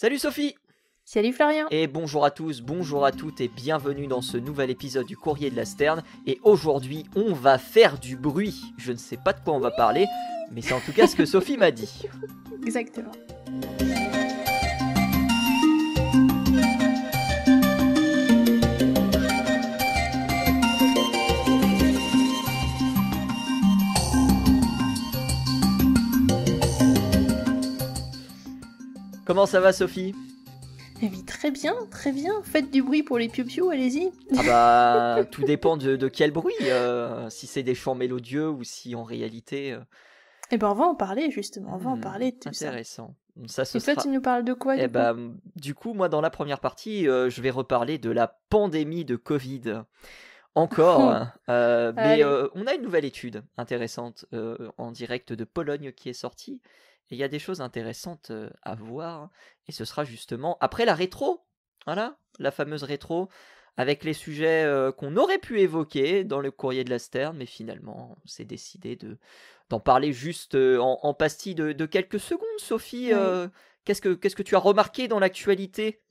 Salut Sophie! Salut Florian. Et bonjour à tous, bonjour à toutes et bienvenue dans ce nouvel épisode du Courrier de la Sterne. Et aujourd'hui, on va faire du bruit. Je ne sais pas de quoi on va parler, mais c'est en tout cas ce que Sophie m'a dit. Exactement. Comment ça va Sophie? Eh bien, très bien, très bien. Faites du bruit pour les piou-piou, allez-y. Ah bah, tout dépend de quel bruit. Si c'est des chants mélodieux ou si en réalité... Eh ben, on va en parler justement, on va en parler de tout ça. Intéressant. Ça, ce Et toi, sera... tu nous parles de quoi Eh du coup du coup, moi, dans la première partie, je vais reparler de la pandémie de Covid. Encore, hein. Mais Allez. on a une nouvelle étude intéressante en direct de Pologne qui est sortie. Et il y a des choses intéressantes à voir. Et ce sera justement après la rétro. Voilà, la fameuse rétro. Avec les sujets qu'on aurait pu évoquer dans le courrier de la Sterne. Mais finalement, on s'est décidé d'en parler juste en pastille de quelques secondes. Sophie, Oui. qu'est-ce que tu as remarqué dans l'actualité?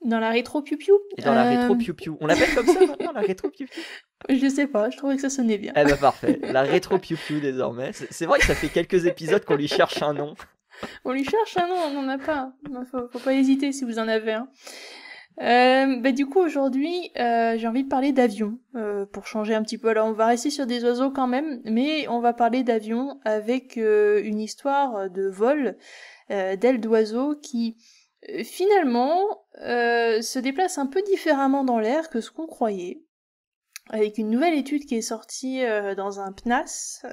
Dans la rétro piou-piou Et dans la rétro piou-piou. On l'appelle comme ça maintenant, la rétro piou-piou? Je sais pas, je trouvais que ça sonnait bien. Eh ben parfait, la rétro piou-piou désormais. C'est vrai que ça fait quelques épisodes qu'on lui cherche un nom. On lui cherche un nom, on n'en a pas. Faut pas hésiter si vous en avez un. Du coup aujourd'hui j'ai envie de parler d'avion pour changer un petit peu. Alors on va rester sur des oiseaux quand même, mais on va parler d'avion avec une histoire de vol d'ailes d'oiseaux qui finalement se déplacent un peu différemment dans l'air que ce qu'on croyait. Avec une nouvelle étude qui est sortie dans un PNAS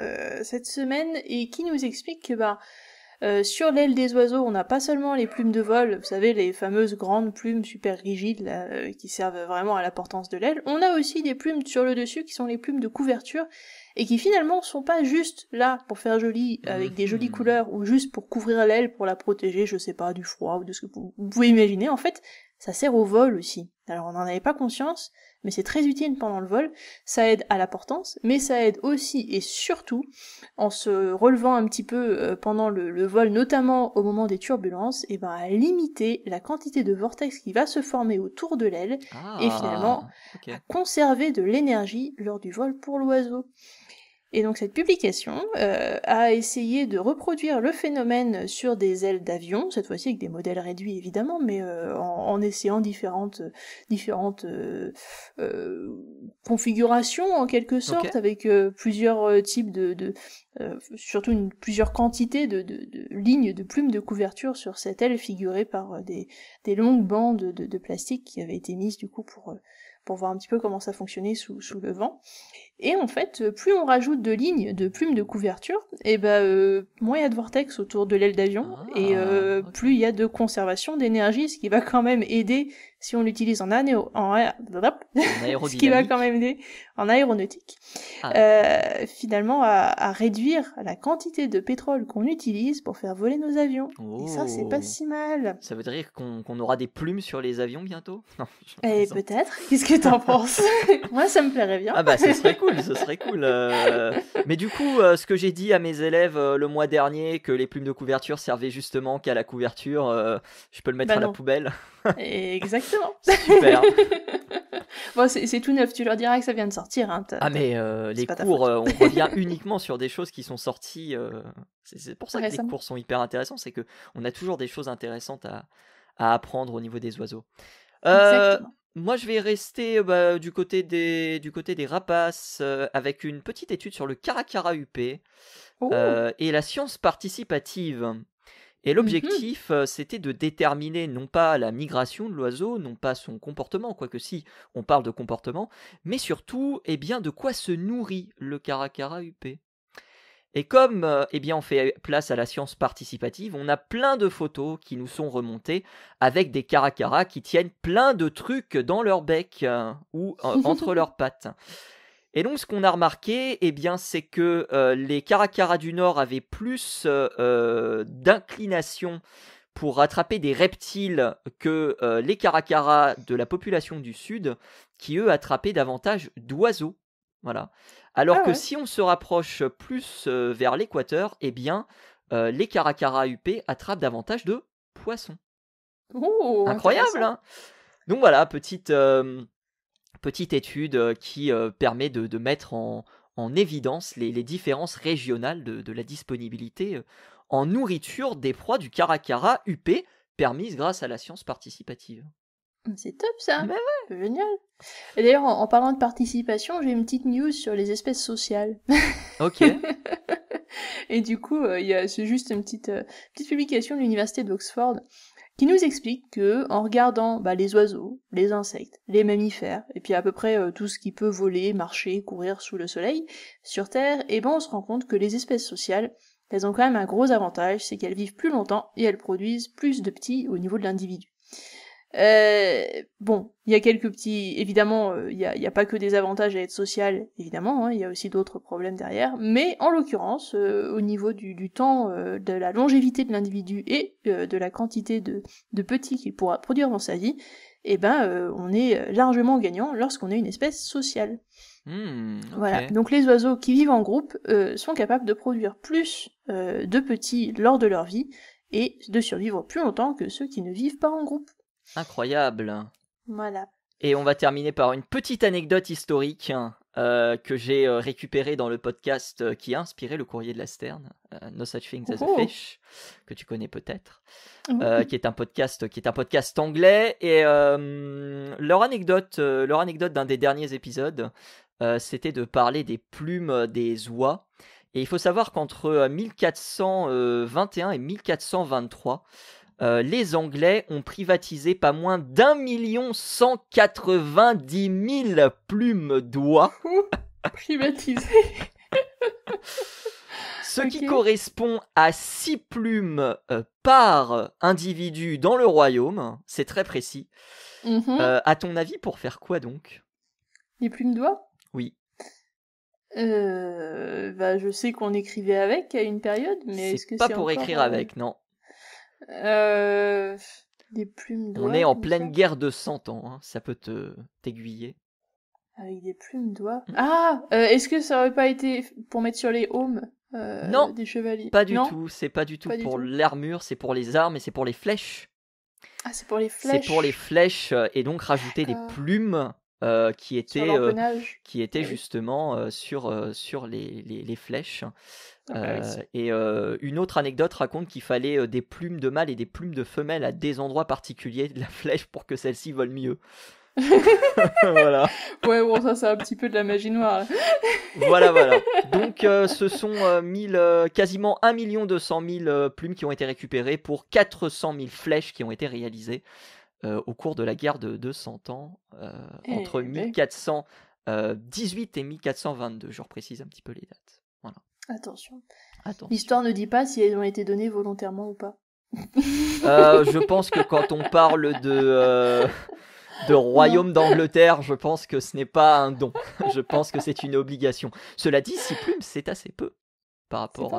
cette semaine et qui nous explique que sur l'aile des oiseaux, on n'a pas seulement les plumes de vol, vous savez, les fameuses grandes plumes super rigides là, qui servent vraiment à la portance de l'aile, on a aussi des plumes sur le dessus qui sont les plumes de couverture et qui finalement sont pas juste là pour faire joli avec des jolies couleurs ou juste pour couvrir l'aile pour la protéger, je sais pas, du froid ou de ce que vous pouvez imaginer. En fait, ça sert au vol aussi. Alors on n'en avait pas conscience, mais c'est très utile pendant le vol. Ça aide à la portance, mais ça aide aussi et surtout en se relevant un petit peu pendant le vol, notamment au moment des turbulences, et à limiter la quantité de vortex qui va se former autour de l'aile et finalement ok. à conserver de l'énergie lors du vol pour l'oiseau. Et donc cette publication a essayé de reproduire le phénomène sur des ailes d'avion, cette fois-ci avec des modèles réduits évidemment, mais en essayant différentes configurations en quelque sorte, Ok. avec plusieurs types surtout plusieurs quantités de lignes de plumes de couverture sur cette aile figurées par des longues bandes de plastique qui avaient été mises du coup pour voir un petit peu comment ça fonctionnait sous le vent. Et en fait, plus on rajoute de lignes de plumes de couverture, et moins il y a de vortex autour de l'aile d'avion, et Ok. plus il y a de conservation d'énergie, ce qui va quand même aider si on l'utilise ce qui va quand même aider en aéronautique, finalement à réduire la quantité de pétrole qu'on utilise pour faire voler nos avions. Et ça, c'est pas si mal. Ça veut dire qu'on aura des plumes sur les avions bientôt? Non, Et peut-être. Qu'est-ce que t'en penses? Moi, ça me plairait bien. Ah bah ce serait cool, ce serait cool. Mais du coup, ce que j'ai dit à mes élèves le mois dernier, que les plumes de couverture servaient justement qu'à la couverture, je peux le mettre à la poubelle. Exactement. Super. Bon, c'est tout neuf, tu leur diras que ça vient de sortir. Hein, mais les cours, on revient uniquement sur des choses qui sont sorties. C'est pour ça que les cours sont hyper intéressants, c'est que on a toujours des choses intéressantes à apprendre au niveau des oiseaux. Moi, je vais rester du côté des rapaces avec une petite étude sur le caracara huppé et la science participative. Et l'objectif, c'était de déterminer non pas la migration de l'oiseau, non pas son comportement, quoique si, on parle de comportement, mais surtout, de quoi se nourrit le caracara huppé. Et comme on fait place à la science participative, on a plein de photos qui nous sont remontées avec des caracaras qui tiennent plein de trucs dans leur bec ou entre leurs pattes. Et donc ce qu'on a remarqué, c'est que les caracaras du Nord avaient plus d'inclination pour attraper des reptiles que les caracaras de la population du Sud, qui eux attrapaient davantage d'oiseaux. Voilà. Alors que si on se rapproche plus vers l'équateur, les caracaras huppés attrapent davantage de poissons. Oh, incroyable, hein. Donc voilà, petite étude qui permet de mettre en évidence les différences régionales de la disponibilité en nourriture des proies du caracara huppé, permise grâce à la science participative. C'est top ça. Mais ouais. Génial. Et d'ailleurs, en parlant de participation, j'ai une petite news sur les espèces sociales. Ok. Et du coup, c'est juste une petite publication de l'université d'Oxford qui nous explique que en regardant les oiseaux, les insectes, les mammifères, et puis à peu près tout ce qui peut voler, marcher, courir sous le soleil, sur Terre, on se rend compte que les espèces sociales, elles ont quand même un gros avantage, c'est qu'elles vivent plus longtemps et elles produisent plus de petits au niveau de l'individu. Bon, il y a quelques petits... Évidemment, il y a pas que des avantages à être social, évidemment, hein, il y a aussi d'autres problèmes derrière, mais en l'occurrence, au niveau du temps, de la longévité de l'individu et de la quantité de petits qu'il pourra produire dans sa vie, on est largement gagnant lorsqu'on est une espèce sociale. Okay. Voilà, donc les oiseaux qui vivent en groupe sont capables de produire plus de petits lors de leur vie, et de survivre plus longtemps que ceux qui ne vivent pas en groupe. Incroyable. Voilà. Et on va terminer par une petite anecdote historique que j'ai récupérée dans le podcast qui a inspiré le courrier de la Sterne, No Such Thing as a Fish, que tu connais peut-être, qui est un podcast anglais. Et leur anecdote d'un des derniers épisodes, c'était de parler des plumes des oies. Et il faut savoir qu'entre 1421 et 1423, les Anglais ont privatisé pas moins d'1 190 000 plumes d'oies. Privatisé. Ce qui correspond à 6 plumes par individu dans le royaume. C'est très précis. À ton avis, pour faire quoi donc ? Les plumes d'oies ? Oui. Je sais qu'on écrivait avec à une période, mais est-ce que c'est pas c'est pour encore, écrire avec, non. Des plumes d'oies. On est en pleine guerre de 100 ans, hein. Ça peut t'aiguiller. Avec des plumes d'oies. Ah, est-ce que ça aurait pas été pour mettre sur les aumes non, des chevaliers ? Pas du tout. C'est pas du tout pour l'armure, c'est pour les armes et c'est pour les flèches. Ah, c'est pour les flèches. C'est pour les flèches et donc rajouter des plumes qui étaient justement sur les flèches. Et une autre anecdote raconte qu'il fallait des plumes de mâle et des plumes de femelle à des endroits particuliers de la flèche pour que celle-ci vole mieux. Voilà. Ouais, bon, ça c'est un petit peu de la magie noire. Voilà. Donc ce sont quasiment 1 200 000 plumes qui ont été récupérées pour 400 000 flèches qui ont été réalisées au cours de la guerre de 100 ans entre 1418 et 1422. Je reprécise un petit peu les dates. Voilà. Attention. L'histoire ne dit pas si elles ont été données volontairement ou pas. Je pense que quand on parle de royaume d'Angleterre, je pense que ce n'est pas un don. Je pense que c'est une obligation. Cela dit, 6 plumes, c'est assez peu par rapport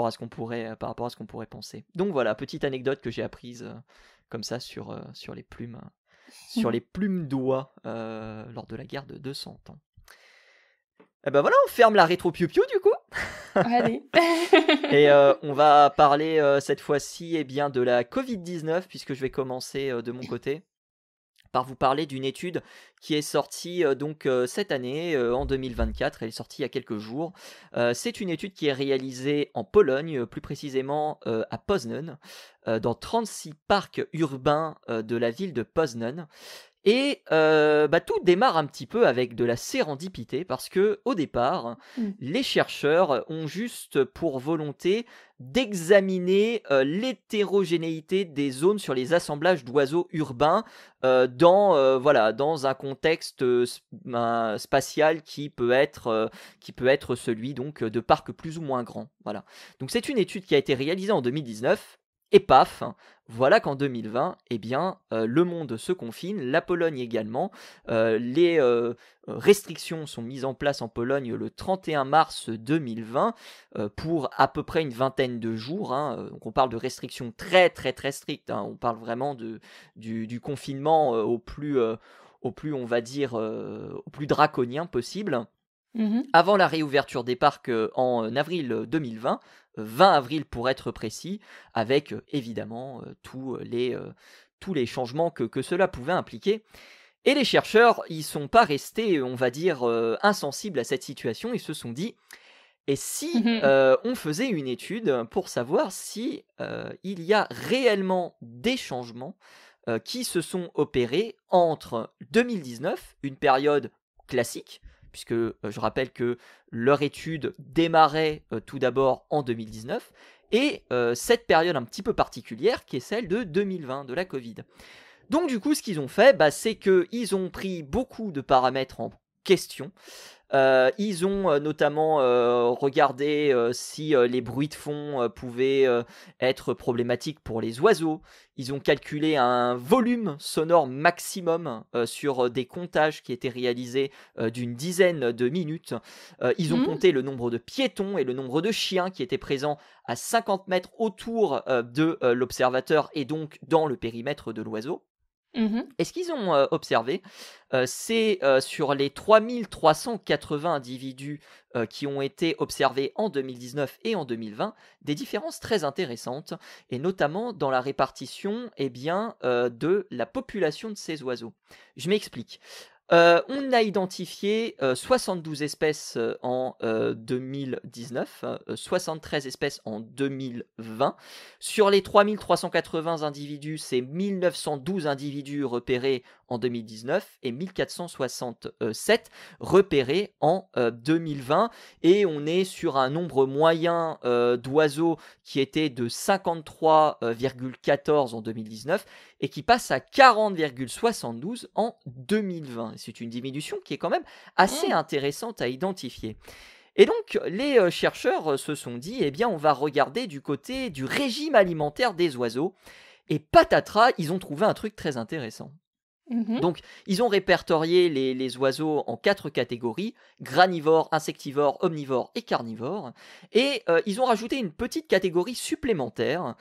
à ce qu'on pourrait penser. Donc voilà, petite anecdote que j'ai apprise comme ça sur les plumes, sur les plumes d'oies lors de la guerre de 200 ans. Et ben voilà, on ferme la rétro piou-piou du coup. Allez. Et on va parler cette fois-ci de la Covid-19 puisque je vais commencer de mon côté par vous parler d'une étude qui est sortie cette année, en 2024. Elle est sortie il y a quelques jours. C'est une étude qui est réalisée en Pologne, plus précisément à Poznań, dans 36 parcs urbains de la ville de Poznań. Et tout démarre un petit peu avec de la sérendipité parce que au départ, les chercheurs ont juste pour volonté d'examiner l'hétérogénéité des zones sur les assemblages d'oiseaux urbains dans un contexte spatial qui peut être celui donc de parcs plus ou moins grands. Voilà. Donc c'est une étude qui a été réalisée en 2019. Et paf, voilà qu'en 2020, le monde se confine, la Pologne également. Les restrictions sont mises en place en Pologne le 31 mars 2020 pour à peu près une vingtaine de jours. Donc on parle de restrictions très très très strictes. On parle vraiment du confinement au plus on va dire au plus draconien possible. Avant la réouverture des parcs en avril 2020, 20 avril pour être précis, avec évidemment tous les changements que cela pouvait impliquer. Et les chercheurs, ils sont pas restés, on va dire, insensibles à cette situation, ils se sont dit, et si on faisait une étude pour savoir si il y a réellement des changements qui se sont opérés entre 2019, une période classique, puisque je rappelle que leur étude démarrait tout d'abord en 2019, et cette période un petit peu particulière qui est celle de 2020, de la Covid. Donc du coup, ce qu'ils ont fait, c'est qu'ils ont pris beaucoup de paramètres en question. Ils ont notamment regardé si les bruits de fond pouvaient être problématiques pour les oiseaux. Ils ont calculé un volume sonore maximum sur des comptages qui étaient réalisés d'une dizaine de minutes. Ils ont compté le nombre de piétons et le nombre de chiens qui étaient présents à 50 mètres autour de l'observateur et donc dans le périmètre de l'oiseau. Et ce qu'ils ont observé, c'est sur les 3380 individus qui ont été observés en 2019 et en 2020, des différences très intéressantes, et notamment dans la répartition de la population de ces oiseaux. Je m'explique. On a identifié 72 espèces en 2019, 73 espèces en 2020. Sur les 3380 individus, c'est 1912 individus repérés en 2019 et 1467 repérés en 2020. Et on est sur un nombre moyen d'oiseaux qui était de 53,14 en 2019 et qui passe à 40,72 en 2020. C'est une diminution qui est quand même assez intéressante à identifier. Et donc, les chercheurs se sont dit, on va regarder du côté du régime alimentaire des oiseaux. Et patatras, ils ont trouvé un truc très intéressant. Donc, ils ont répertorié les oiseaux en 4 catégories, granivores, insectivores, omnivores et carnivores. Et ils ont rajouté une petite catégorie supplémentaire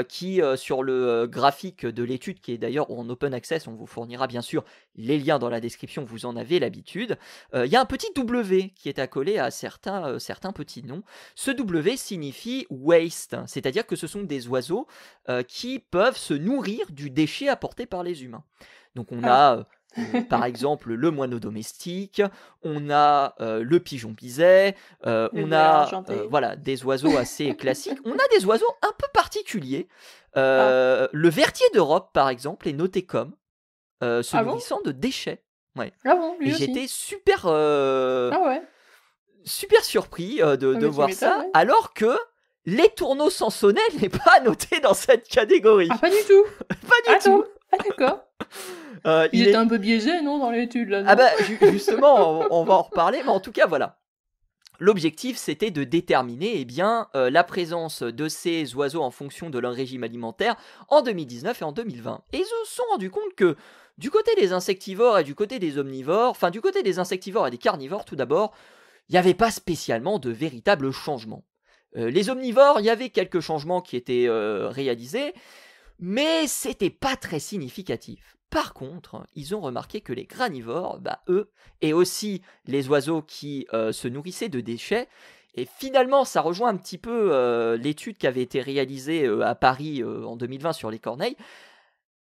qui, sur le graphique de l'étude, qui est d'ailleurs en open access, on vous fournira bien sûr les liens dans la description, vous en avez l'habitude. Il y a un petit W qui est accolé à certains petits noms. Ce W signifie waste, c'est-à-dire que ce sont des oiseaux qui peuvent se nourrir du déchet apporté par les humains. Donc on a par exemple le moineau domestique, on a le pigeon biset, on a des oiseaux assez classiques. On a des oiseaux un peu particuliers. Le vertier d'Europe par exemple est noté comme se nourrissant de déchets. Ouais. Ah bon, lui et aussi. j'étais super surpris de voir ça, alors que les tourneaux sansonnets n'est pas noté dans cette catégorie. Ah, pas du tout. Pas du tout. Ah d'accord. Il était un peu biaisé, non, dans l'étude là. Non Justement, on va en reparler, mais en tout cas, voilà. L'objectif, c'était de déterminer la présence de ces oiseaux en fonction de leur régime alimentaire en 2019 et en 2020. Et ils se sont rendus compte que du côté des insectivores et du côté des omnivores, enfin du côté des insectivores et des carnivores tout d'abord, il n'y avait pas spécialement de véritables changements. Les omnivores, il y avait quelques changements qui étaient réalisés, mais c'était pas très significatif. Par contre, ils ont remarqué que les granivores, eux, et aussi les oiseaux qui se nourrissaient de déchets, et finalement ça rejoint un petit peu l'étude qui avait été réalisée à Paris en 2020 sur les corneilles,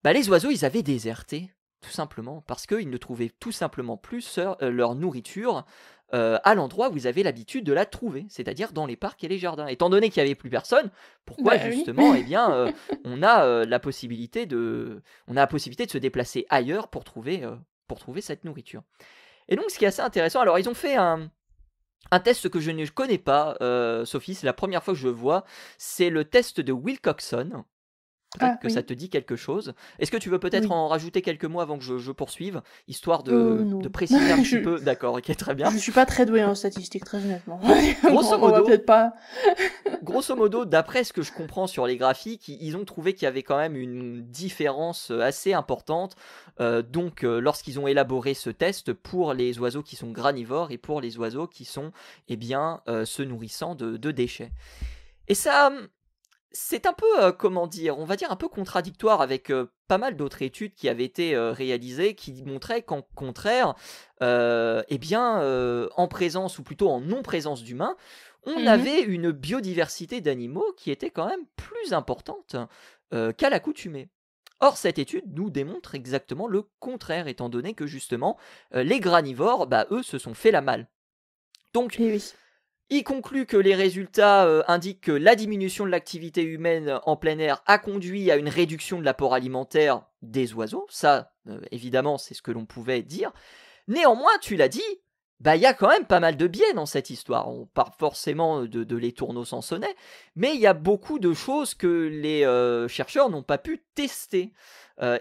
les oiseaux ils avaient déserté, tout simplement, parce qu'ils ne trouvaient tout simplement plus leur nourriture à l'endroit où ils avaient l'habitude de la trouver, c'est-à-dire dans les parcs et les jardins. Étant donné qu'il n'y avait plus personne, pourquoi justement on a la possibilité de se déplacer ailleurs pour trouver cette nourriture. Et donc ce qui est assez intéressant, alors ils ont fait un test que je ne connais pas, Sophie, c'est la première fois que je le vois, c'est le test de Wilcoxon. Peut-être que ça te dit quelque chose. Est-ce que tu veux peut-être en rajouter quelques mots avant que je poursuive, histoire de préciser un petit peu. D'accord, ok, très bien. Je suis pas très douée en statistiques, très honnêtement. Grosso modo, peut-être pas. Grosso modo, d'après ce que je comprends sur les graphiques, ils ont trouvé qu'il y avait quand même une différence assez importante. Donc, lorsqu'ils ont élaboré ce test pour les oiseaux qui sont granivores et pour les oiseaux qui sont, se nourrissant de déchets. Et ça. C'est un peu, on va dire un peu contradictoire avec pas mal d'autres études qui avaient été réalisées qui montraient qu'en contraire, en présence ou plutôt en non-présence d'humains, on avait une biodiversité d'animaux qui était quand même plus importante qu'à l'accoutumée. Or, cette étude nous démontre exactement le contraire, étant donné que justement, les granivores, eux, se sont fait la malle. Donc, il conclut que les résultats indiquent que la diminution de l'activité humaine en plein air a conduit à une réduction de l'apport alimentaire des oiseaux. Ça, évidemment, c'est ce que l'on pouvait dire. Néanmoins, tu l'as dit, il y a quand même pas mal de biais dans cette histoire. On part forcément de les tourneaux sans sonnet, mais il y a beaucoup de choses que les chercheurs n'ont pas pu tester.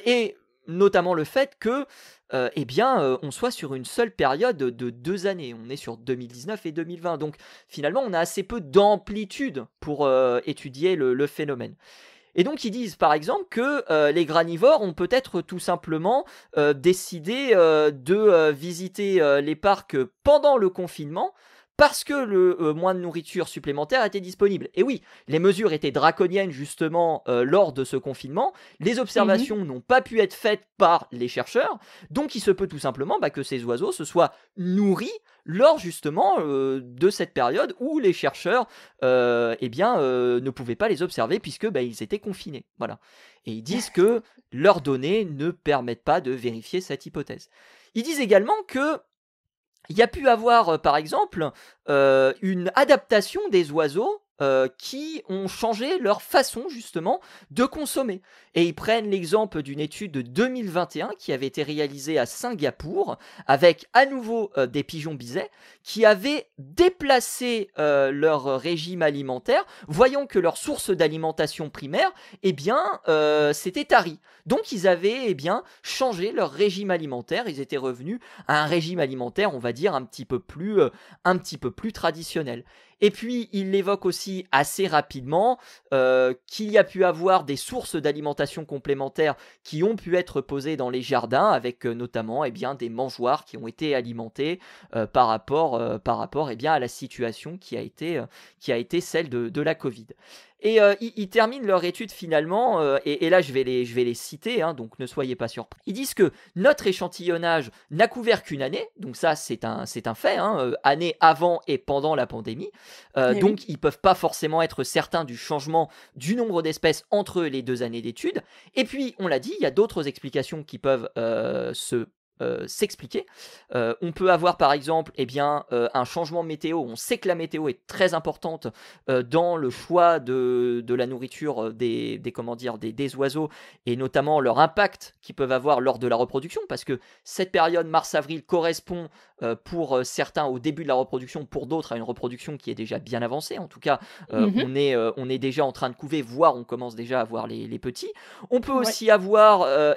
Et notamment le fait que on soit sur une seule période de 2 années. On est sur 2019 et 2020. Donc finalement, on a assez peu d'amplitude pour étudier le phénomène. Et donc ils disent par exemple que les granivores ont peut-être tout simplement décidé de visiter les parcs pendant le confinement parce que le moins de nourriture supplémentaire était disponible. Et oui, les mesures étaient draconiennes justement lors de ce confinement. Les observations n'ont pas pu être faites par les chercheurs. Donc il se peut tout simplement que ces oiseaux se soient nourris lors justement de cette période où les chercheurs ne pouvaient pas les observer puisque ils étaient confinés. Voilà. Et ils disent que leurs données ne permettent pas de vérifier cette hypothèse. Ils disent également que il y a pu avoir, par exemple, une adaptation des oiseaux qui ont changé leur façon, justement, de consommer. Et ils prennent l'exemple d'une étude de 2021 qui avait été réalisée à Singapour, avec à nouveau des pigeons bisets, qui avaient déplacé leur régime alimentaire, voyant que leur source d'alimentation primaire, c'était tari. Donc ils avaient changé leur régime alimentaire, ils étaient revenus à un régime alimentaire, on va dire, un petit peu plus traditionnel. Et puis, il évoque aussi assez rapidement qu'il y a pu avoir des sources d'alimentation complémentaires qui ont pu être posées dans les jardins, avec notamment des mangeoires qui ont été alimentés par rapport à la situation qui a été celle de la Covid. Et ils terminent leur étude finalement, et là je vais les citer, donc ne soyez pas surpris. Ils disent que notre échantillonnage n'a couvert qu'une année, donc ça c'est un fait, année avant et pendant la pandémie, donc ils ne peuvent pas forcément être certains du changement du nombre d'espèces entre les 2 années d'études. Et puis on l'a dit, il y a d'autres explications qui peuvent s'expliquer. On peut avoir par exemple un changement météo. On sait que la météo est très importante dans le choix de la nourriture des oiseaux, et notamment leur impact qu'ils peuvent avoir lors de la reproduction, parce que cette période mars-avril correspond pour certains au début de la reproduction, pour d'autres à une reproduction qui est déjà bien avancée. En tout cas, on est déjà en train de couver, voire on commence déjà à voir les petits. On peut aussi avoir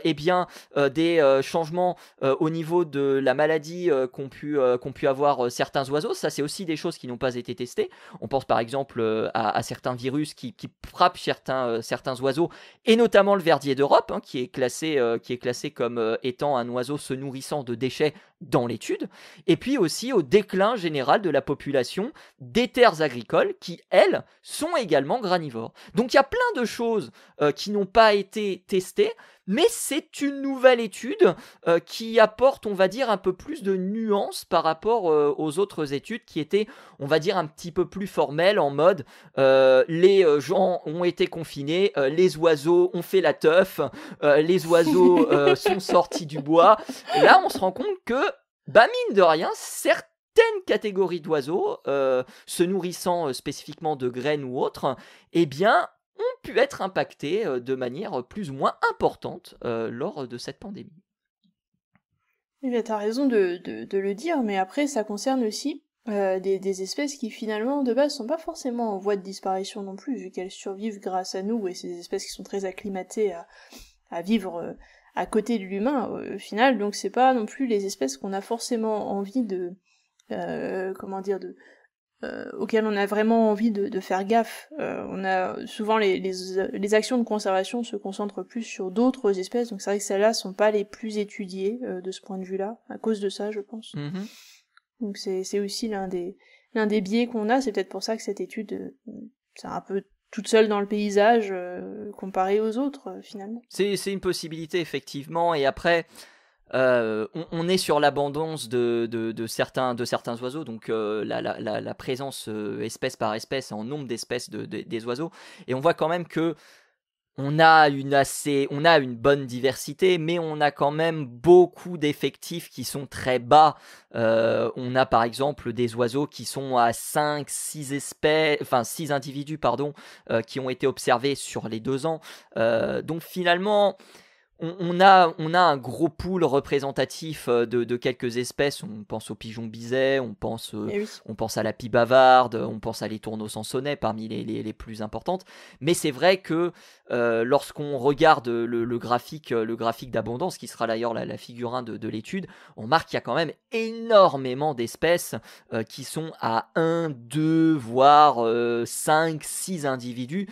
des changements au niveau de la maladie qu'ont pu avoir certains oiseaux. Ça, c'est aussi des choses qui n'ont pas été testées. On pense par exemple à certains virus qui frappent certains oiseaux, et notamment le verdier d'Europe, qui est classé comme étant un oiseau se nourrissant de déchets dans l'étude, et puis aussi au déclin général de la population des terres agricoles qui, elles, sont également granivores. Donc il y a plein de choses qui n'ont pas été testées, mais c'est une nouvelle étude qui apporte, on va dire, un peu plus de nuances par rapport aux autres études qui étaient, on va dire, un petit peu plus formelles, en mode les gens ont été confinés, les oiseaux ont fait la teuf, les oiseaux sont sortis du bois. Là, on se rend compte que, mine de rien, certaines catégories d'oiseaux se nourrissant spécifiquement de graines ou autres, ont pu être impactés de manière plus ou moins importante lors de cette pandémie. Tu as raison de le dire, mais après ça concerne aussi des espèces qui finalement de base sont pas forcément en voie de disparition non plus, vu qu'elles survivent grâce à nous, et c'est des espèces qui sont très acclimatées à vivre à côté de l'humain au final, donc c'est pas non plus les espèces qu'on a forcément envie de auxquelles on a vraiment envie de faire gaffe. On a souvent les actions de conservation se concentrent plus sur d'autres espèces, donc c'est vrai que celles-là sont pas les plus étudiées de ce point de vue-là, à cause de ça, je pense. Donc c'est aussi l'un des biais qu'on a, c'est peut-être pour ça que cette étude c'est un peu toute seule dans le paysage comparée aux autres finalement. C'est une possibilité effectivement, et après on est sur l'abondance de certains oiseaux, donc la présence espèce par espèce en nombre d'espèces des oiseaux, et on voit quand même que on a une bonne diversité, mais on a quand même beaucoup d'effectifs qui sont très bas. On a par exemple des oiseaux qui sont à 6 individus qui ont été observés sur les 2 ans. Donc finalement, on a un gros pool représentatif de quelques espèces. On pense aux pigeons bisets, on pense à la pie bavarde, on pense à les tourneaux sansonnets parmi les plus importantes. Mais c'est vrai que lorsqu'on regarde le graphique d'abondance, qui sera d'ailleurs la figure 1 de l'étude, on marque qu'il y a quand même énormément d'espèces qui sont à 1, 2, voire 5, 6 individus.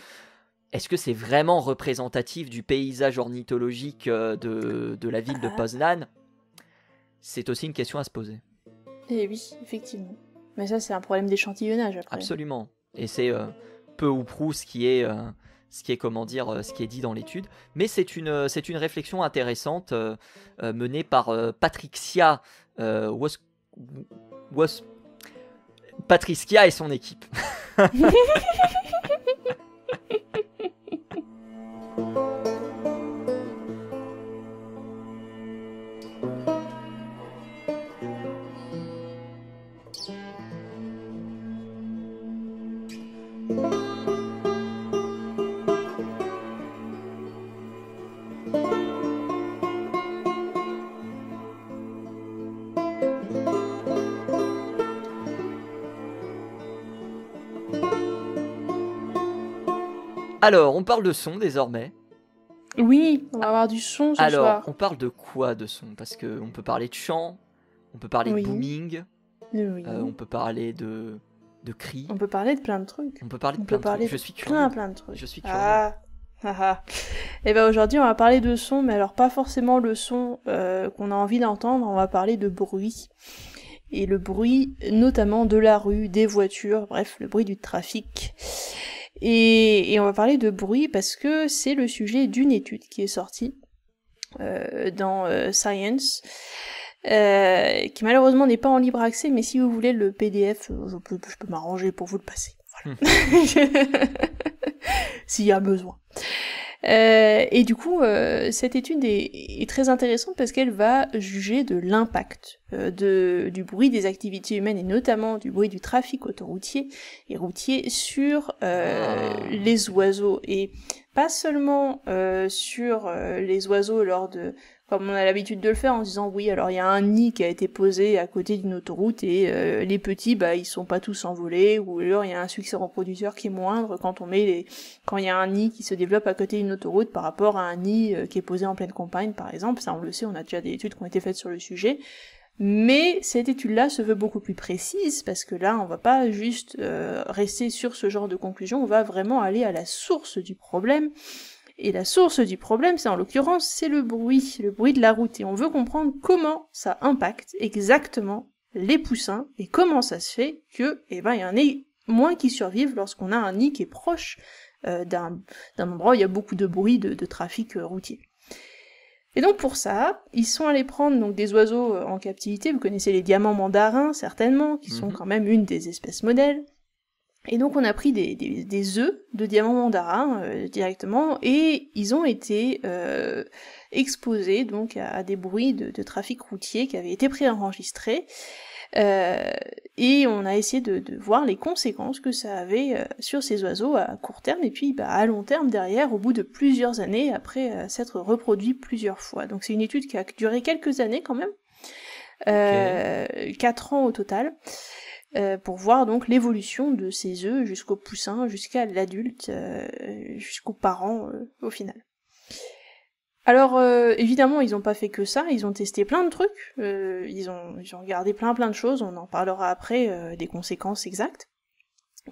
Est-ce que c'est vraiment représentatif du paysage ornithologique de la ville de Poznan ? C'est aussi une question à se poser. Eh oui, effectivement. Mais ça, c'est un problème d'échantillonnage après. Absolument. Et c'est peu ou prou ce qui est dit dans l'étude. Mais c'est une réflexion intéressante menée par Patricia Patricia et son équipe. Alors, on parle de son désormais. Oui, on va avoir du son ce soir. Alors, on parle de quoi de son ? Parce qu'on peut parler de chant, on peut parler de booming, on peut parler de cris. On peut parler de plein de trucs. On peut parler de plein de trucs. Je suis curieux. Plein de trucs. Je suis curieux. Et ben aujourd'hui, on va parler de son, mais alors pas forcément le son qu'on a envie d'entendre, on va parler de bruit. Et le bruit, notamment de la rue, des voitures, bref, le bruit du trafic. Et on va parler de bruit parce que c'est le sujet d'une étude qui est sortie dans Science, qui malheureusement n'est pas en libre accès, mais si vous voulez le PDF, je peux m'arranger pour vous le passer. Voilà. S'il y a besoin. Et du coup, cette étude est très intéressante parce qu'elle va juger de l'impact du bruit des activités humaines et notamment du bruit du trafic autoroutier et routier sur les oiseaux, et pas seulement sur les oiseaux lors de, comme on a l'habitude de le faire en disant oui, alors il y a un nid qui a été posé à côté d'une autoroute et les petits, ils sont pas tous envolés, ou alors il y a un succès reproducteur qui est moindre quand il y a un nid qui se développe à côté d'une autoroute par rapport à un nid qui est posé en pleine campagne par exemple. Ça on le sait, on a déjà des études qui ont été faites sur le sujet. Mais cette étude-là se veut beaucoup plus précise, parce que là, on va pas juste rester sur ce genre de conclusion, on va vraiment aller à la source du problème. Et la source du problème, c'est en l'occurrence, c'est le bruit de la route. Et on veut comprendre comment ça impacte exactement les poussins, et comment ça se fait que, il y en ait moins qui survivent lorsqu'on a un nid qui est proche d'un endroit où il y a beaucoup de bruit de trafic routier. Et donc pour ça, ils sont allés prendre donc des oiseaux en captivité. Vous connaissez les diamants mandarins certainement, qui sont quand même une des espèces modèles. Et donc on a pris des œufs de diamants mandarins directement, et ils ont été exposés donc à des bruits de trafic routier qui avaient été préenregistrés. Et on a essayé de voir les conséquences que ça avait sur ces oiseaux à court terme, et puis à long terme derrière, au bout de plusieurs années, après s'être reproduit plusieurs fois. Donc c'est une étude qui a duré quelques années quand même, 4 ans au total, pour voir donc l'évolution de ces œufs jusqu'au poussin, jusqu'à l'adulte, jusqu'aux parents au final. Alors évidemment ils ont pas fait que ça, ils ont testé plein de trucs, ils ont regardé plein de choses, on en parlera après des conséquences exactes.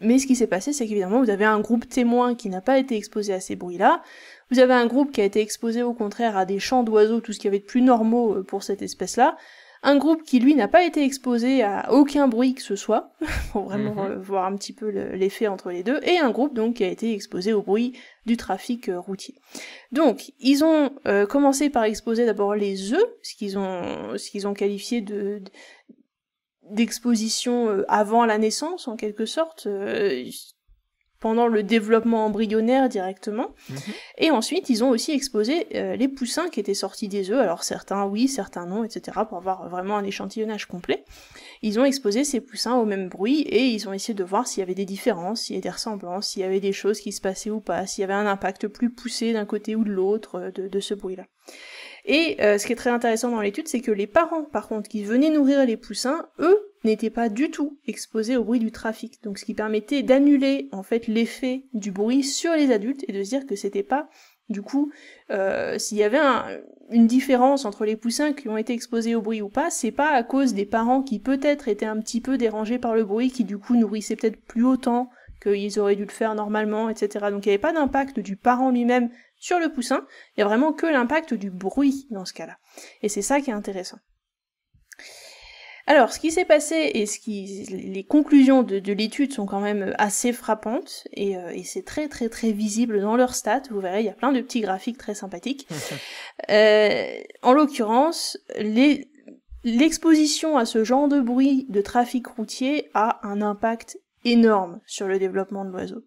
Mais ce qui s'est passé, c'est qu'évidemment vous avez un groupe témoin qui n'a pas été exposé à ces bruits-là, vous avez un groupe qui a été exposé au contraire à des chants d'oiseaux, tout ce qu'il y avait de plus normaux pour cette espèce-là. un groupe qui lui n'a pas été exposé à aucun bruit que ce soit, pour vraiment voir un petit peu l'effet entre les deux, et un groupe donc qui a été exposé au bruit du trafic routier. Donc ils ont commencé par exposer d'abord les œufs, ce qu'ils ont qualifié d'exposition avant la naissance en quelque sorte, pendant le développement embryonnaire directement. Et ensuite, ils ont aussi exposé les poussins qui étaient sortis des œufs, alors certains oui, certains non, etc., pour avoir vraiment un échantillonnage complet. Ils ont exposé ces poussins au même bruit, et ils ont essayé de voir s'il y avait des différences, s'il y avait des ressemblances, s'il y avait des choses qui se passaient ou pas, s'il y avait un impact plus poussé d'un côté ou de l'autre de ce bruit-là. Et ce qui est très intéressant dans l'étude, c'est que les parents, par contre, qui venaient nourrir les poussins, eux, n'étaient pas du tout exposés au bruit du trafic. Donc ce qui permettait d'annuler, en fait, l'effet du bruit sur les adultes, et de se dire que c'était pas, du coup, s'il y avait une différence entre les poussins qui ont été exposés au bruit ou pas, c'est pas à cause des parents qui peut-être étaient un petit peu dérangés par le bruit, qui du coup nourrissaient peut-être plus autant qu'ils auraient dû le faire normalement, etc. Donc il n'y avait pas d'impact du parent lui-même sur le poussin, il y a vraiment que l'impact du bruit dans ce cas-là. Et c'est ça qui est intéressant. Alors, ce qui s'est passé et les conclusions de l'étude sont quand même assez frappantes, et c'est très très très visible dans leurs stats. Vous verrez, il y a plein de petits graphiques très sympathiques. En l'occurrence, l'exposition à ce genre de bruit de trafic routier a un impact énorme sur le développement de l'oiseau.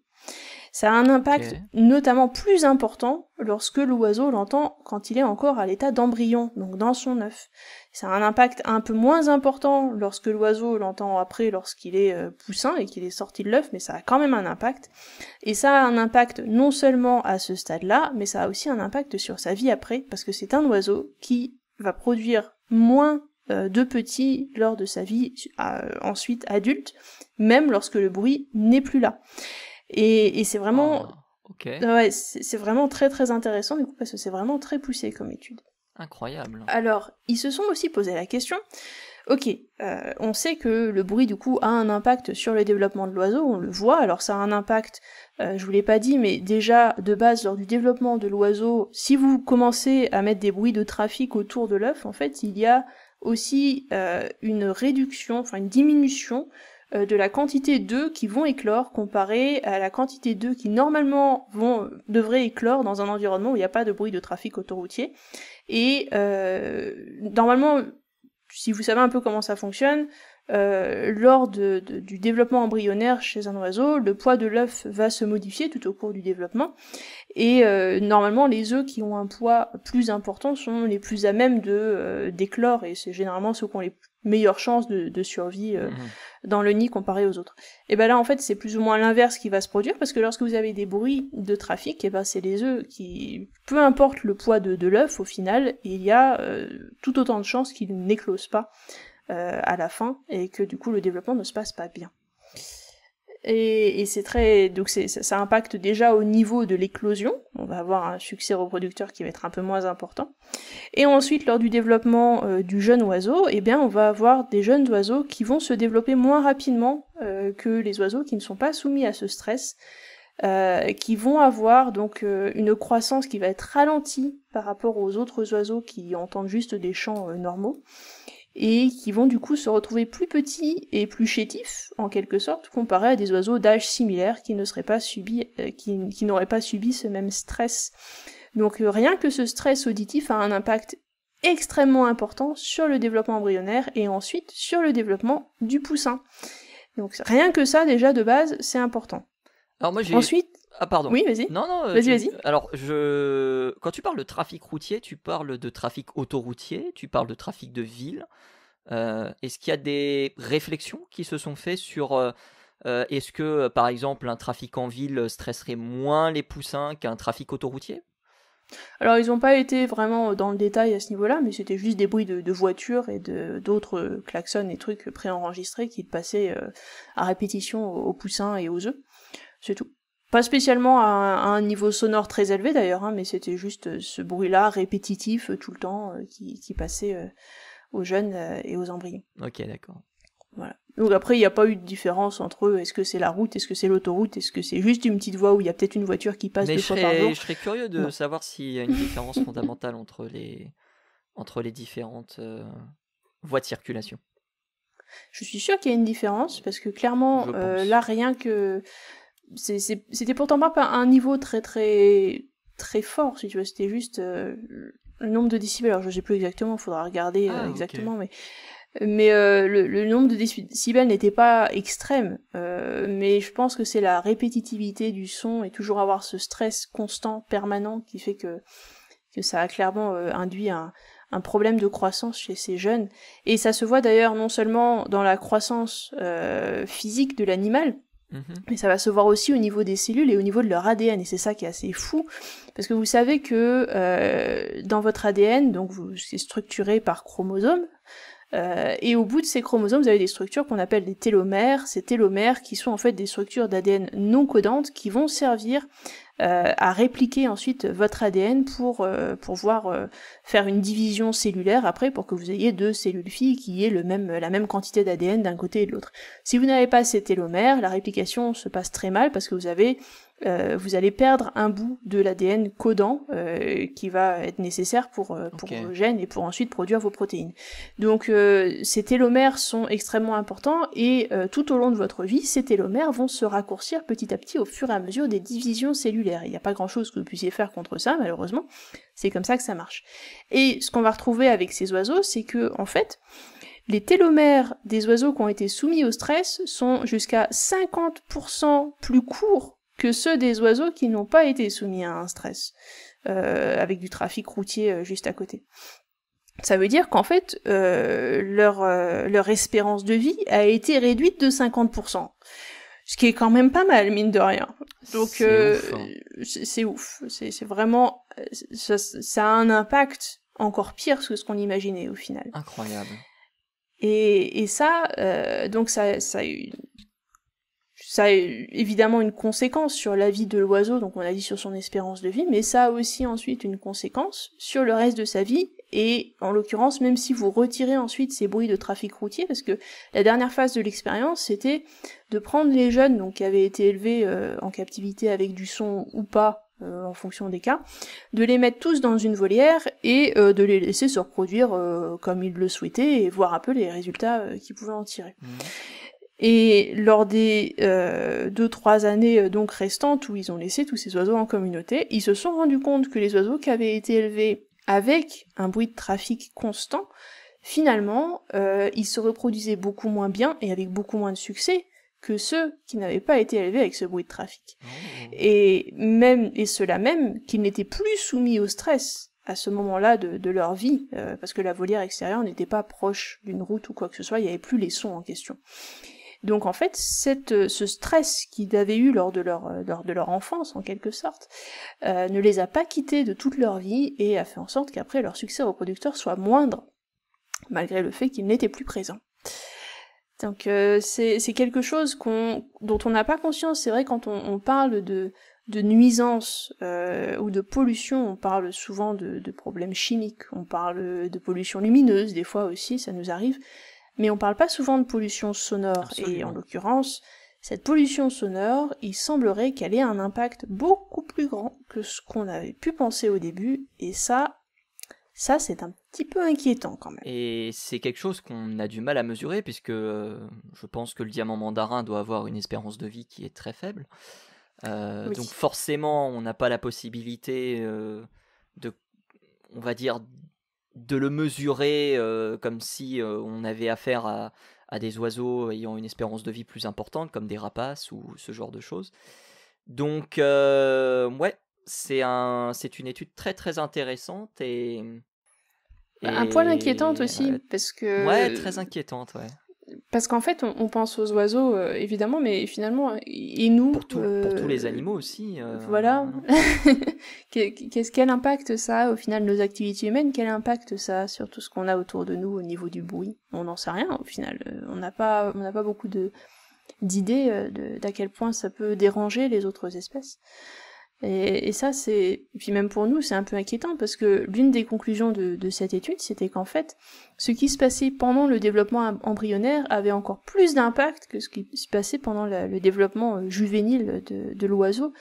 Ça a un impact notamment plus important lorsque l'oiseau l'entend quand il est encore à l'état d'embryon, donc dans son œuf. Ça a un impact un peu moins important lorsque l'oiseau l'entend après, lorsqu'il est poussin et qu'il est sorti de l'œuf, mais ça a quand même un impact. Et ça a un impact non seulement à ce stade-là, mais ça a aussi un impact sur sa vie après, parce que c'est un oiseau qui va produire moins de petits lors de sa vie ensuite adulte, même lorsque le bruit n'est plus là. Et c'est vraiment, ouais, c'est vraiment très très intéressant du coup, parce que c'est vraiment très poussé comme étude. Incroyable. Alors, ils se sont aussi posé la question, ok, on sait que le bruit du coup a un impact sur le développement de l'oiseau, on le voit, alors ça a un impact, je vous l'ai pas dit, mais déjà de base lors du développement de l'oiseau, si vous commencez à mettre des bruits de trafic autour de l'œuf, en fait il y a aussi une réduction, enfin une diminution de la quantité d'œufs qui vont éclore comparé à la quantité d'œufs qui normalement devraient éclore dans un environnement où il n'y a pas de bruit de trafic autoroutier. Et normalement, si vous savez un peu comment ça fonctionne, lors du développement embryonnaire chez un oiseau, le poids de l'œuf va se modifier tout au cours du développement, et normalement les œufs qui ont un poids plus important sont les plus à même d'éclore, et c'est généralement ceux qui ont les meilleures chances de survie dans le nid comparé aux autres. Et ben là en fait c'est plus ou moins l'inverse qui va se produire, parce que lorsque vous avez des bruits de trafic, et ben c'est les œufs qui, peu importe le poids de l'œuf au final, il y a tout autant de chances qu'ils n'éclosent pas à la fin, et que du coup le développement ne se passe pas bien. Et c'est très, donc ça impacte déjà au niveau de l'éclosion, on va avoir un succès reproducteur qui va être un peu moins important. Et ensuite, lors du développement du jeune oiseau, eh bien on va avoir des jeunes oiseaux qui vont se développer moins rapidement que les oiseaux qui ne sont pas soumis à ce stress, qui vont avoir donc une croissance qui va être ralentie par rapport aux autres oiseaux qui entendent juste des chants normaux, et qui vont du coup se retrouver plus petits et plus chétifs, en quelque sorte, comparé à des oiseaux d'âge similaire qui n'auraient pas subi ce même stress. Donc rien que ce stress auditif a un impact extrêmement important sur le développement embryonnaire, et ensuite sur le développement du poussin. Donc rien que ça, déjà de base, c'est important. Alors moi j'ai... Ensuite... Ah pardon. Oui, vas-y. Non, vas-y. Alors, quand tu parles de trafic routier, tu parles de trafic autoroutier, tu parles de trafic de ville. Est-ce qu'il y a des réflexions qui se sont faites sur est-ce que, par exemple, un trafic en ville stresserait moins les poussins qu'un trafic autoroutier ? Alors, ils n'ont pas été vraiment dans le détail à ce niveau-là, mais c'était juste des bruits de voitures et d'autres klaxons et trucs préenregistrés qui passaient à répétition aux poussins et aux œufs. C'est tout. Pas spécialement à un niveau sonore très élevé d'ailleurs, mais c'était juste ce bruit-là répétitif tout le temps qui passait aux jeunes et aux embryons. Ok, d'accord. Voilà. Donc après, il n'y a pas eu de différence entre eux. Est-ce que c'est la route, est-ce que c'est l'autoroute, est-ce que c'est juste une petite voie où il y a peut-être une voiture qui passe 2 fois par jour ? Je serais curieux de savoir s'il y a une différence fondamentale entre les différentes voie de circulation. Je suis sûre qu'il y a une différence, parce que clairement, là, rien que... C'était pourtant pas un niveau très très très fort, si tu veux, c'était juste le nombre de décibels. Alors je sais plus exactement, il faudra regarder exactement, okay. mais le nombre de décibels n'était pas extrême, mais je pense que c'est la répétitivité du son et toujours avoir ce stress constant, permanent, qui fait que ça a clairement induit un problème de croissance chez ces jeunes. Et ça se voit d'ailleurs non seulement dans la croissance physique de l'animal, mais ça va se voir aussi au niveau des cellules et au niveau de leur ADN, et c'est ça qui est assez fou, parce que vous savez que dans votre ADN, donc c'est structuré par chromosomes, et au bout de ces chromosomes, vous avez des structures qu'on appelle des télomères, ces télomères qui sont en fait des structures d'ADN non codantes qui vont servir à répliquer ensuite votre ADN pour pouvoir faire une division cellulaire après pour que vous ayez deux cellules filles qui aient la même quantité d'ADN d'un côté et de l'autre. Si vous n'avez pas ces télomères, la réplication se passe très mal parce que vous allez perdre un bout de l'ADN codant qui va être nécessaire pour vos gènes et pour ensuite produire vos protéines. Donc ces télomères sont extrêmement importants et tout au long de votre vie, ces télomères vont se raccourcir petit à petit au fur et à mesure des divisions cellulaires. Il n'y a pas grand-chose que vous puissiez faire contre ça, malheureusement. C'est comme ça que ça marche. Et ce qu'on va retrouver avec ces oiseaux, c'est que, en fait, les télomères des oiseaux qui ont été soumis au stress sont jusqu'à 50% plus courts que ceux des oiseaux qui n'ont pas été soumis à un stress, avec du trafic routier juste à côté. Ça veut dire qu'en fait, leur espérance de vie a été réduite de 50%. Ce qui est quand même pas mal, mine de rien. Donc, c'est ouf. C'est vraiment... Ça a un impact encore pire que ce qu'on imaginait, au final. Incroyable. Et ça, donc ça a évidemment une conséquence sur la vie de l'oiseau, donc on a dit sur son espérance de vie, mais ça a aussi ensuite une conséquence sur le reste de sa vie, et en l'occurrence, même si vous retirez ensuite ces bruits de trafic routier, parce que la dernière phase de l'expérience, c'était de prendre les jeunes donc qui avaient été élevés en captivité avec du son ou pas, en fonction des cas, de les mettre tous dans une volière et de les laisser se reproduire comme ils le souhaitaient et voir un peu les résultats qu'ils pouvaient en tirer. Et lors des 2-3 années donc restantes où ils ont laissé tous ces oiseaux en communauté, ils se sont rendus compte que les oiseaux qui avaient été élevés avec un bruit de trafic constant, finalement, ils se reproduisaient beaucoup moins bien et avec beaucoup moins de succès que ceux qui n'avaient pas été élevés avec ce bruit de trafic. Et ceux-là même qui n'étaient plus soumis au stress à ce moment-là de leur vie, parce que la volière extérieure n'était pas proche d'une route ou quoi que ce soit, il n'y avait plus les sons en question. Donc en fait, ce stress qu'ils avaient eu lors de leur enfance, en quelque sorte, ne les a pas quittés de toute leur vie et a fait en sorte qu'après leur succès reproducteur soit moindre, malgré le fait qu'ils n'étaient plus présents. Donc c'est quelque chose dont on n'a pas conscience. C'est vrai, quand on parle de nuisances ou de pollution, on parle souvent de problèmes chimiques, on parle de pollution lumineuse, des fois aussi, ça nous arrive, mais on parle pas souvent de pollution sonore. Absolument. Et en l'occurrence, cette pollution sonore, il semblerait qu'elle ait un impact beaucoup plus grand que ce qu'on avait pu penser au début, et ça c'est un petit peu inquiétant quand même. Et c'est quelque chose qu'on a du mal à mesurer, puisque je pense que le diamant mandarin doit avoir une espérance de vie qui est très faible. Oui. Donc forcément, on n'a pas la possibilité on va dire, de le mesurer comme si on avait affaire à des oiseaux ayant une espérance de vie plus importante, comme des rapaces ou ce genre de choses. Donc, ouais, c'est une étude très très intéressante et un poil inquiétante aussi, parce que... Ouais, très inquiétante, ouais. Parce qu'en fait, on pense aux oiseaux, évidemment, mais finalement, et nous... Pour tous les animaux aussi. Voilà. Quel impact ça a, au final, nos activités humaines, quel impact ça a sur tout ce qu'on a autour de nous au niveau du bruit? On n'en sait rien, au final. On n'a pas beaucoup d'idées d'à quel point ça peut déranger les autres espèces. Et ça, et puis même pour nous, c'est un peu inquiétant, parce que l'une des conclusions de cette étude, c'était qu'en fait, ce qui se passait pendant le développement embryonnaire avait encore plus d'impact que ce qui se passait pendant le développement juvénile de l'oiseau.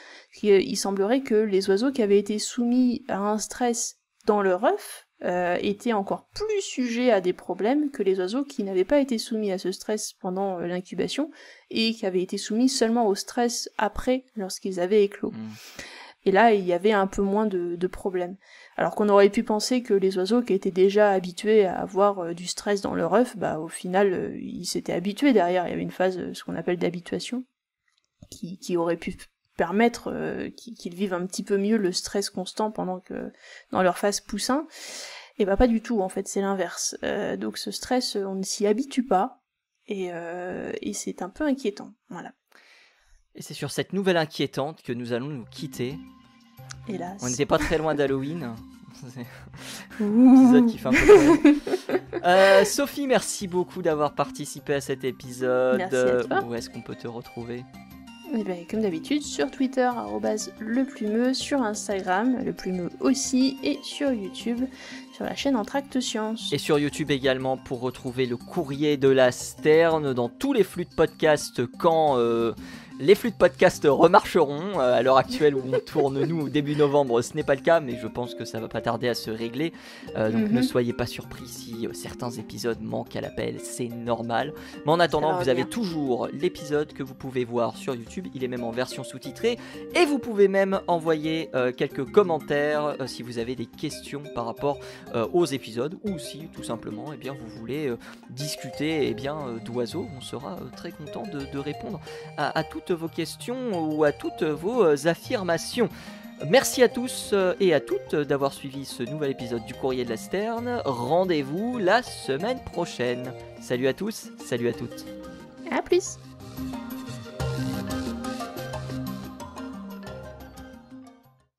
Il semblerait que les oiseaux qui avaient été soumis à un stress dans leur œuf étaient encore plus sujets à des problèmes que les oiseaux qui n'avaient pas été soumis à ce stress pendant l'incubation et qui avaient été soumis seulement au stress après, lorsqu'ils avaient éclos. Et là, il y avait un peu moins de problèmes. Alors qu'on aurait pu penser que les oiseaux qui étaient déjà habitués à avoir du stress dans leur œuf, au final, ils s'étaient habitués derrière. Il y avait une phase, ce qu'on appelle d'habituation, qui aurait pu permettre qu'ils vivent un petit peu mieux le stress constant pendant que dans leur phase poussin. Et pas du tout, en fait, c'est l'inverse. Donc ce stress, on ne s'y habitue pas, et c'est un peu inquiétant. Voilà. Et c'est sur cette nouvelle inquiétante que nous allons nous quitter. Hélas. On n'était pas très loin d'Halloween. C'est l'épisode qui fait un peu Sophie, merci beaucoup d'avoir participé à cet épisode. Merci à toi. Où est-ce qu'on peut te retrouver ? Comme d'habitude, sur Twitter, @leplumeux, sur Instagram, leplumeux aussi, et sur YouTube, sur la chaîne Entracte Science. Et sur YouTube également, pour retrouver le courrier de la Sterne dans tous les flux de podcast quand les flux de podcast remarcheront. À l'heure actuelle où on tourne, nous, au début novembre, ce n'est pas le cas, mais je pense que ça va pas tarder à se régler. Donc ne soyez pas surpris si certains épisodes manquent à l'appel, c'est normal. Mais en attendant, vous avez toujours l'épisode que vous pouvez voir sur YouTube. Il est même en version sous-titrée. Et vous pouvez même envoyer quelques commentaires si vous avez des questions par rapport aux épisodes, ou si tout simplement vous voulez discuter d'oiseaux. On sera très content de répondre à toutes vos questions ou à toutes vos affirmations. Merci à tous et à toutes d'avoir suivi ce nouvel épisode du Courrier de la Sterne. Rendez-vous la semaine prochaine. Salut à tous, salut à toutes. À plus.